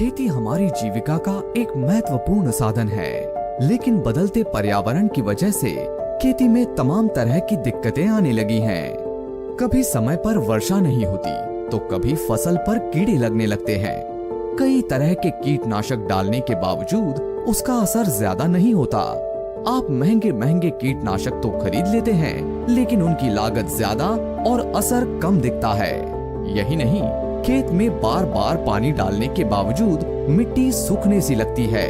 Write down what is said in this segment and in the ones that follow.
खेती हमारी जीविका का एक महत्वपूर्ण साधन है, लेकिन बदलते पर्यावरण की वजह से खेती में तमाम तरह की दिक्कतें आने लगी हैं। कभी समय पर वर्षा नहीं होती तो कभी फसल पर कीड़े लगने लगते हैं। कई तरह के कीटनाशक डालने के बावजूद उसका असर ज्यादा नहीं होता। आप महंगे महंगे कीटनाशक तो खरीद लेते हैं, लेकिन उनकी लागत ज्यादा और असर कम दिखता है। यही नहीं, खेत में बार बार पानी डालने के बावजूद मिट्टी सूखने सी लगती है।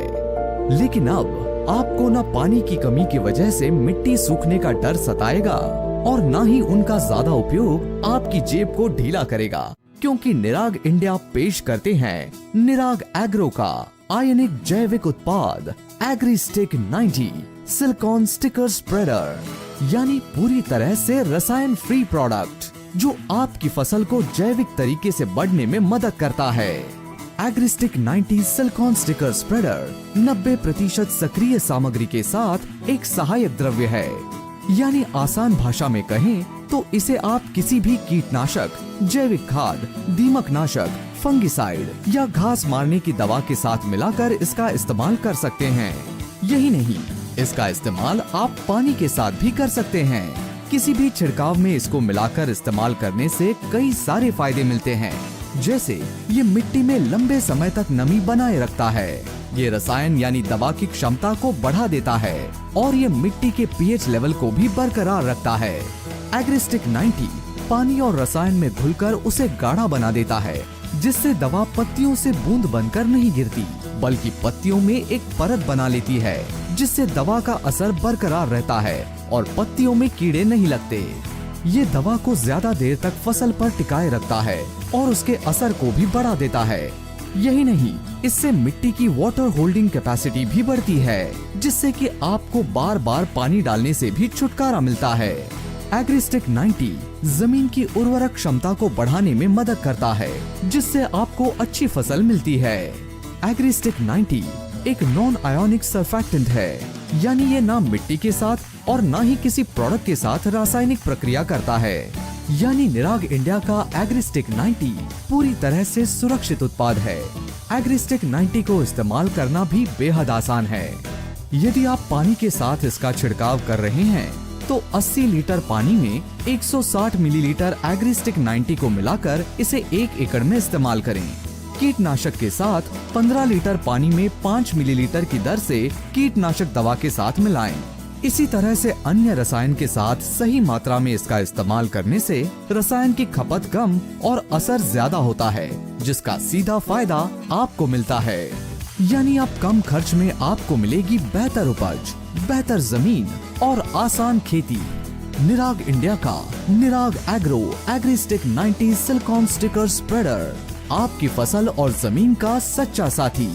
लेकिन अब आपको न पानी की कमी की वजह से मिट्टी सूखने का डर सताएगा और न ही उनका ज्यादा उपयोग आपकी जेब को ढीला करेगा, क्योंकि निराग इंडिया पेश करते हैं निराग एग्रो का आयनिक जैविक उत्पाद एग्रीस्टिक 90 सिलिकॉन स्टिकर स्प्रेडर, यानी पूरी तरह से रसायन फ्री प्रोडक्ट जो आपकी फसल को जैविक तरीके से बढ़ने में मदद करता है। एग्रीस्टिक 90 सिलिकॉन स्टिकर स्प्रेडर 90% सक्रिय सामग्री के साथ एक सहायक द्रव्य है, यानी आसान भाषा में कहें तो इसे आप किसी भी कीटनाशक, जैविक खाद, दीमकनाशक, फंगिसाइड या घास मारने की दवा के साथ मिलाकर इसका इस्तेमाल कर सकते हैं। यही नहीं, इसका इस्तेमाल आप पानी के साथ भी कर सकते हैं। किसी भी छिड़काव में इसको मिलाकर इस्तेमाल करने से कई सारे फायदे मिलते हैं, जैसे ये मिट्टी में लंबे समय तक नमी बनाए रखता है, ये रसायन यानी दवा की क्षमता को बढ़ा देता है और ये मिट्टी के पीएच लेवल को भी बरकरार रखता है। एग्रीस्टिक 90 पानी और रसायन में घुलकर उसे गाढ़ा बना देता है, जिससे दवा पत्तियों से बूंद बनकर नहीं गिरती, बल्कि पत्तियों में एक परत बना लेती है, जिससे दवा का असर बरकरार रहता है और पत्तियों में कीड़े नहीं लगते। ये दवा को ज्यादा देर तक फसल पर टिकाए रखता है और उसके असर को भी बढ़ा देता है। यही नहीं, इससे मिट्टी की वाटर होल्डिंग कैपेसिटी भी बढ़ती है, जिससे कि आपको बार बार पानी डालने से भी छुटकारा मिलता है। एग्रीस्टिक 90 जमीन की उर्वरक क्षमता को बढ़ाने में मदद करता है, जिससे आपको अच्छी फसल मिलती है। एग्रीस्टिक 90 एक नॉन आयोनिक सर्फेक्टेंट है, यानी ये ना मिट्टी के साथ और ना ही किसी प्रोडक्ट के साथ रासायनिक प्रक्रिया करता है। यानी निराग इंडिया का एग्रीस्टिक 90 पूरी तरह से सुरक्षित उत्पाद है। एग्रीस्टिक 90 को इस्तेमाल करना भी बेहद आसान है। यदि आप पानी के साथ इसका छिड़काव कर रहे हैं तो 80 लीटर पानी में 160 मिलीलीटर एग्रीस्टिक 90 को मिलाकर इसे 1 एकड़ में इस्तेमाल करें। कीटनाशक के साथ 15 लीटर पानी में 5 मिलीलीटर की दर से कीटनाशक दवा के साथ मिलाएं। इसी तरह से अन्य रसायन के साथ सही मात्रा में इसका इस्तेमाल करने से रसायन की खपत कम और असर ज्यादा होता है, जिसका सीधा फायदा आपको मिलता है। यानी आप कम खर्च में आपको मिलेगी बेहतर उपज, बेहतर जमीन और आसान खेती। निराग इंडिया का निराग एग्रो एग्रीस्टिक 90 सिलिकॉन स्टिकर स्प्रेडर आपकी फसल और जमीन का सच्चा साथी।